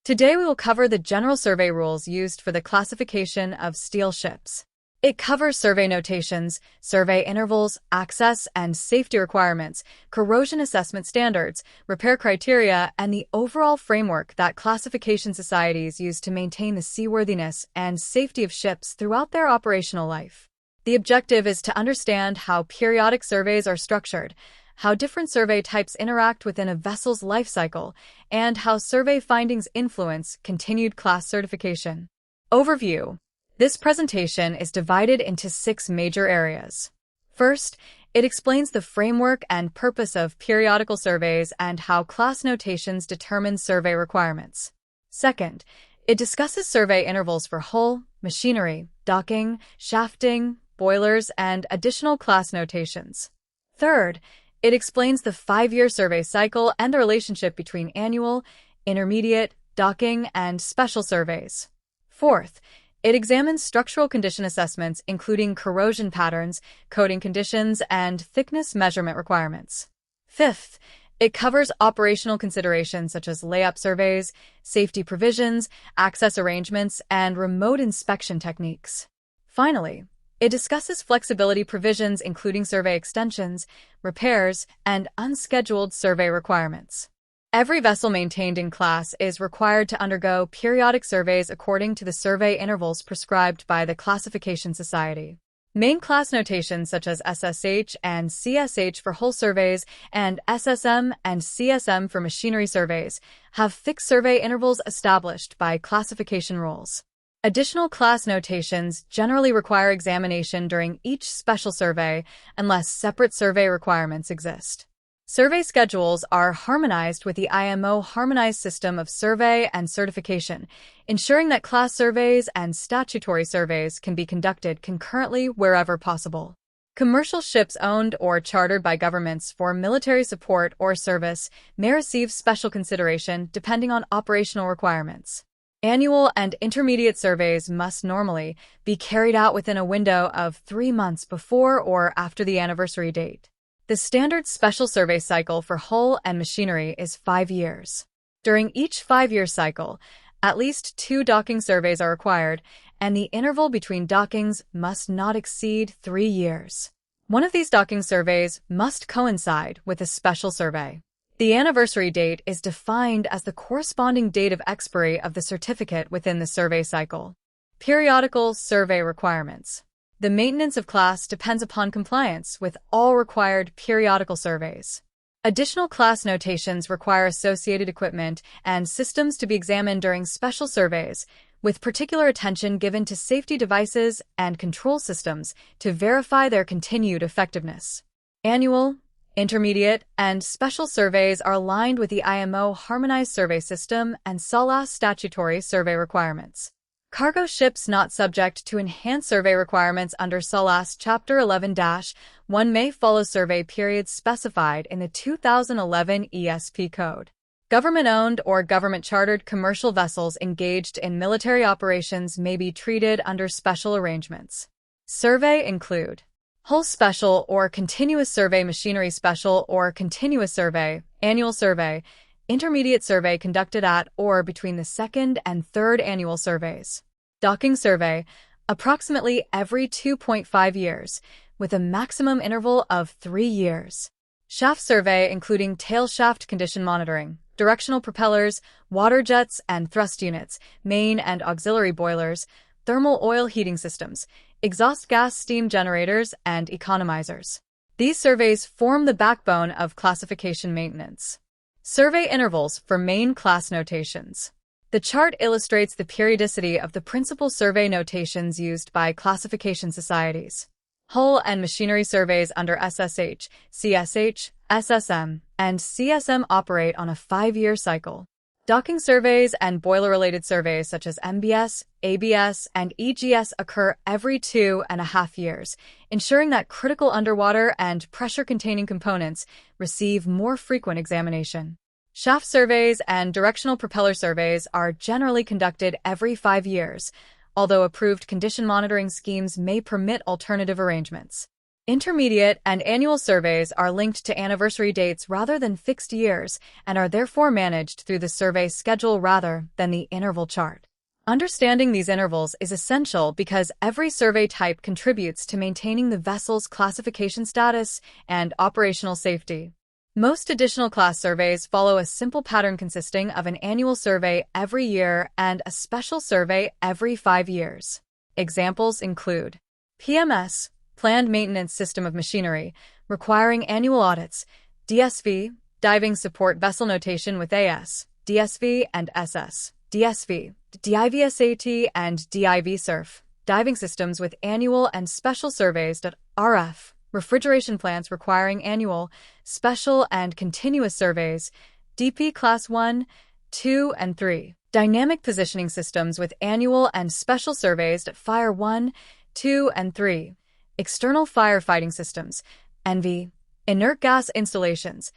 Today we will cover the general survey rules used for the classification of steel ships. It covers survey notations, survey intervals, access and safety requirements, corrosion assessment standards, repair criteria, and the overall framework that classification societies use to maintain the seaworthiness and safety of ships throughout their operational life. The objective is to understand how periodic surveys are structured, how different survey types interact within a vessel's life cycle, and how survey findings influence continued class certification. Overview. This presentation is divided into 6 major areas. First, it explains the framework and purpose of periodical surveys and how class notations determine survey requirements. Second, it discusses survey intervals for hull, machinery, docking, shafting, boilers, and additional class notations. Third, it explains the 5-year survey cycle and the relationship between annual, intermediate, docking, and special surveys. Fourth, it examines structural condition assessments including corrosion patterns, coating conditions, and thickness measurement requirements. Fifth, it covers operational considerations such as layup surveys, safety provisions, access arrangements, and remote inspection techniques. Finally, it discusses flexibility provisions including survey extensions, repairs, and unscheduled survey requirements. Every vessel maintained in class is required to undergo periodic surveys according to the survey intervals prescribed by the Classification Society. Main class notations such as SSH and CSH for hull surveys and SSM and CSM for machinery surveys have fixed survey intervals established by classification rules. Additional class notations generally require examination during each special survey unless separate survey requirements exist. Survey schedules are harmonized with the IMO Harmonized System of Survey and Certification, ensuring that class surveys and statutory surveys can be conducted concurrently wherever possible. Commercial ships owned or chartered by governments for military support or service may receive special consideration depending on operational requirements. Annual and intermediate surveys must normally be carried out within a window of 3 months before or after the anniversary date. The standard special survey cycle for hull and machinery is 5 years. During each 5-year cycle, at least 2 docking surveys are required, and the interval between dockings must not exceed 3 years. One of these docking surveys must coincide with a special survey. The anniversary date is defined as the corresponding date of expiry of the certificate within the survey cycle. Periodical survey requirements. The maintenance of class depends upon compliance with all required periodical surveys. Additional class notations require associated equipment and systems to be examined during special surveys, with particular attention given to safety devices and control systems to verify their continued effectiveness. Annual, intermediate, and special surveys are aligned with the IMO Harmonized Survey System and SOLAS statutory survey requirements. Cargo ships not subject to enhanced survey requirements under SOLAS Chapter 11-1 may follow survey periods specified in the 2011 ESP Code. Government-owned or government-chartered commercial vessels engaged in military operations may be treated under special arrangements. Survey include hull special or continuous survey, machinery special or continuous survey, annual survey, intermediate survey conducted at or between the 2nd and 3rd annual surveys. Docking survey, approximately every 2.5 years, with a maximum interval of 3 years. Shaft survey including tail shaft condition monitoring, directional propellers, water jets and thrust units, main and auxiliary boilers, thermal oil heating systems, exhaust gas steam generators, and economizers. These surveys form the backbone of classification maintenance. Survey intervals for main class notations. The chart illustrates the periodicity of the principal survey notations used by classification societies. Hull and machinery surveys under SSH, CSH, SSM, and CSM operate on a 5-year cycle. Docking surveys and boiler-related surveys such as MBS, ABS, and EGS occur every 2.5 years, ensuring that critical underwater and pressure-containing components receive more frequent examination. Shaft surveys and directional propeller surveys are generally conducted every 5 years, although approved condition monitoring schemes may permit alternative arrangements. Intermediate and annual surveys are linked to anniversary dates rather than fixed years and are therefore managed through the survey schedule rather than the interval chart. Understanding these intervals is essential because every survey type contributes to maintaining the vessel's classification status and operational safety. Most additional class surveys follow a simple pattern consisting of an annual survey every year and a special survey every 5 years. Examples include PMS, Planned Maintenance System of Machinery, requiring annual audits, DSV, Diving Support Vessel Notation with AS, DSV and SS, DSV, DIVSAT and DIV Surf, diving systems with annual and special surveys. RF, refrigeration plants requiring annual, special, and continuous surveys, DP Class 1, 2, and 3. Dynamic positioning systems with annual and special surveys. Fire 1, 2, and 3. External firefighting systems, NV. Inert gas installations,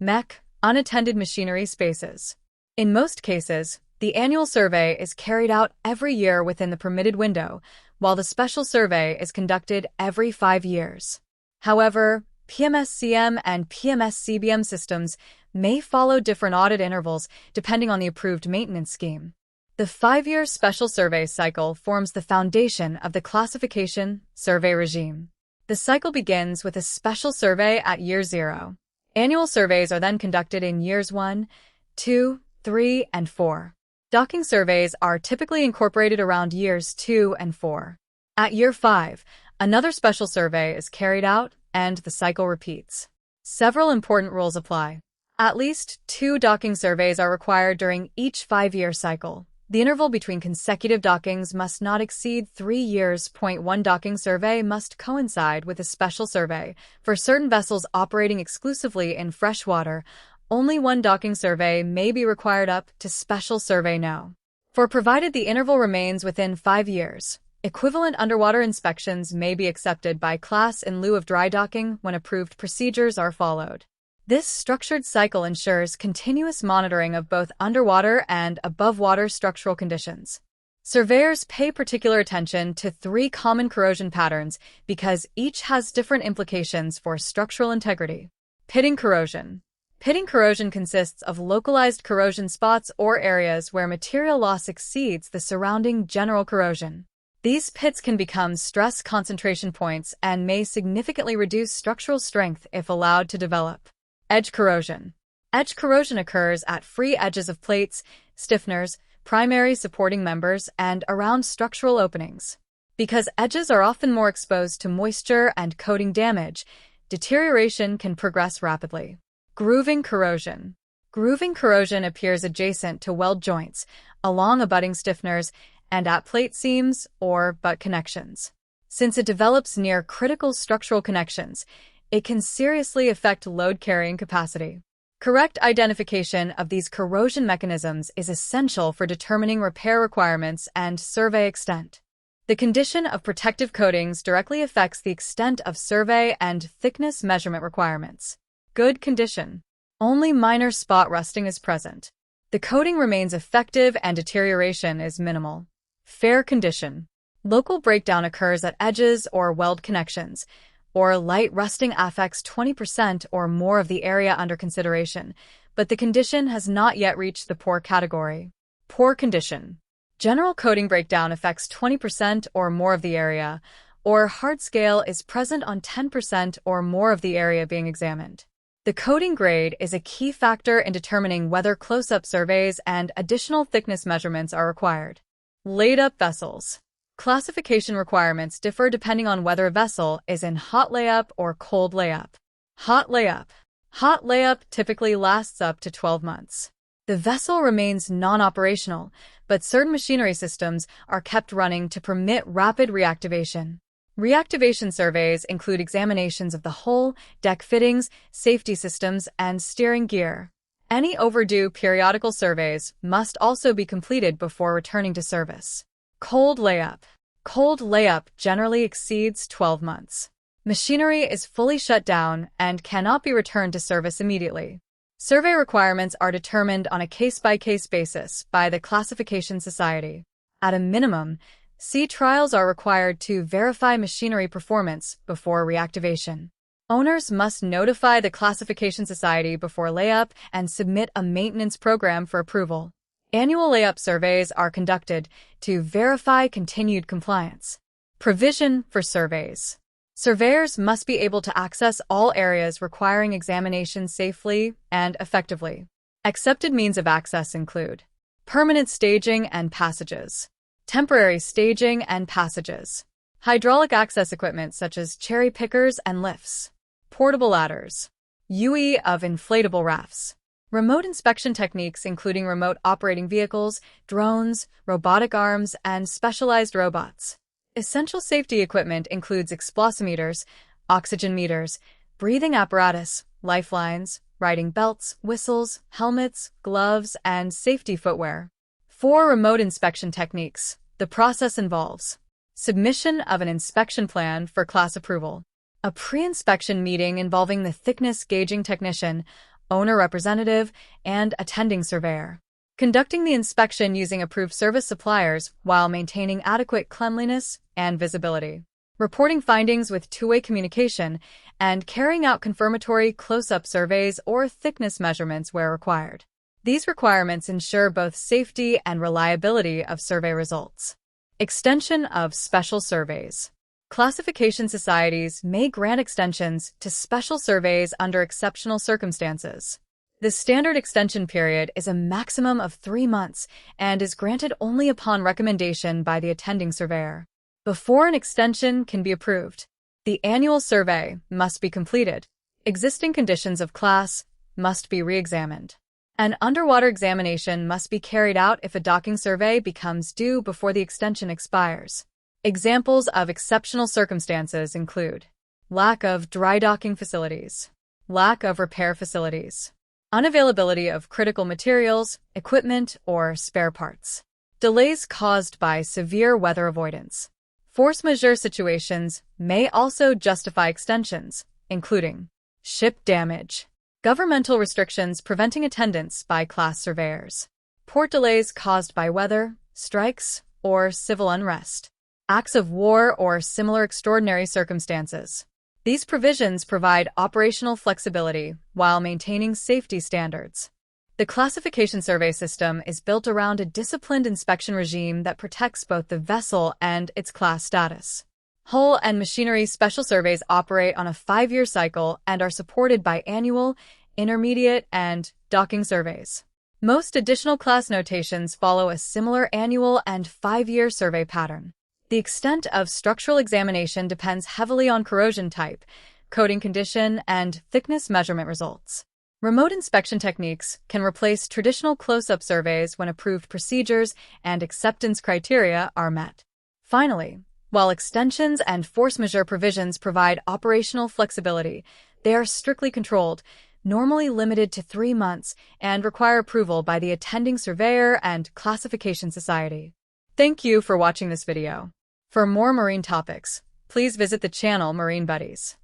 MEC, unattended machinery spaces. In most cases, the annual survey is carried out every year within the permitted window, while the special survey is conducted every 5 years. However, PMSCM and PMSCBM systems may follow different audit intervals depending on the approved maintenance scheme. The 5-year special survey cycle forms the foundation of the classification survey regime. The cycle begins with a special survey at year 0. Annual surveys are then conducted in years 1, 2, 3, and 4. Docking surveys are typically incorporated around years 2 and 4. At year 5, another special survey is carried out, and the cycle repeats. Several important rules apply. At least 2 docking surveys are required during each 5-year cycle. The interval between consecutive dockings must not exceed 3 years. 1 docking survey must coincide with a special survey. For certain vessels operating exclusively in freshwater, only 1 docking survey may be required up to special survey no. For provided the interval remains within 5 years, equivalent underwater inspections may be accepted by class in lieu of dry docking when approved procedures are followed. This structured cycle ensures continuous monitoring of both underwater and above-water structural conditions. Surveyors pay particular attention to 3 common corrosion patterns because each has different implications for structural integrity. Pitting corrosion. Pitting corrosion consists of localized corrosion spots or areas where material loss exceeds the surrounding general corrosion. These pits can become stress concentration points and may significantly reduce structural strength if allowed to develop. Edge corrosion. Edge corrosion occurs at free edges of plates, stiffeners, primary supporting members, and around structural openings. Because edges are often more exposed to moisture and coating damage, deterioration can progress rapidly. Grooving corrosion. Grooving corrosion appears adjacent to weld joints, along abutting stiffeners, and at plate seams or butt connections. Since it develops near critical structural connections, it can seriously affect load carrying capacity. Correct identification of these corrosion mechanisms is essential for determining repair requirements and survey extent. The condition of protective coatings directly affects the extent of survey and thickness measurement requirements. Good condition. Only minor spot rusting is present. The coating remains effective and deterioration is minimal. Fair condition. Local breakdown occurs at edges or weld connections, or light rusting affects 20% or more of the area under consideration, but the condition has not yet reached the poor category. Poor condition. General coating breakdown affects 20% or more of the area, or hard scale is present on 10% or more of the area being examined. The coating grade is a key factor in determining whether close-up surveys and additional thickness measurements are required. Laid-up vessels. Classification requirements differ depending on whether a vessel is in hot layup or cold layup. Hot layup. Hot layup typically lasts up to 12 months. The vessel remains non-operational, but certain machinery systems are kept running to permit rapid reactivation. Reactivation surveys include examinations of the hull, deck fittings, safety systems, and steering gear. Any overdue periodical surveys must also be completed before returning to service. Cold layup. Cold layup generally exceeds 12 months. Machinery is fully shut down and cannot be returned to service immediately. Survey requirements are determined on a case-by-case basis by the Classification Society. At a minimum, Sea trials are required to verify machinery performance before reactivation. Owners must notify the Classification Society before layup and submit a maintenance program for approval. Annual layup surveys are conducted to verify continued compliance. Provision for surveys. Surveyors must be able to access all areas requiring examination safely and effectively. Accepted means of access include permanent staging and passages, temporary staging and passages, hydraulic access equipment such as cherry pickers and lifts, portable ladders, UE of inflatable rafts, remote inspection techniques including remote operating vehicles, drones, robotic arms, and specialized robots. Essential safety equipment includes explosimeters, oxygen meters, breathing apparatus, lifelines, riding belts, whistles, helmets, gloves, and safety footwear. For remote inspection techniques, the process involves submission of an inspection plan for class approval, a pre-inspection meeting involving the thickness gauging technician, owner representative, and attending surveyor, conducting the inspection using approved service suppliers while maintaining adequate cleanliness and visibility, reporting findings with two-way communication, and carrying out confirmatory close-up surveys or thickness measurements where required. These requirements ensure both safety and reliability of survey results. Extension of special surveys. Classification societies may grant extensions to special surveys under exceptional circumstances. The standard extension period is a maximum of 3 months and is granted only upon recommendation by the attending surveyor. Before an extension can be approved, the annual survey must be completed. Existing conditions of class must be re-examined. An underwater examination must be carried out if a docking survey becomes due before the extension expires. Examples of exceptional circumstances include lack of dry docking facilities, lack of repair facilities, unavailability of critical materials, equipment, or spare parts, delays caused by severe weather avoidance. Force majeure situations may also justify extensions, including ship damage, governmental restrictions preventing attendance by class surveyors, port delays caused by weather, strikes, or civil unrest, acts of war or similar extraordinary circumstances. These provisions provide operational flexibility while maintaining safety standards. The classification survey system is built around a disciplined inspection regime that protects both the vessel and its class status. Hull and machinery special surveys operate on a 5-year cycle and are supported by annual, intermediate, and docking surveys. Most additional class notations follow a similar annual and 5-year survey pattern. The extent of structural examination depends heavily on corrosion type, coating condition, and thickness measurement results. Remote inspection techniques can replace traditional close-up surveys when approved procedures and acceptance criteria are met. Finally, while extensions and force majeure provisions provide operational flexibility, they are strictly controlled, normally limited to 3 months, and require approval by the attending surveyor and classification society. Thank you for watching this video. For more marine topics, please visit the channel Marine Buddies.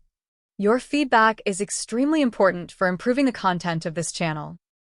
Your feedback is extremely important for improving the content of this channel.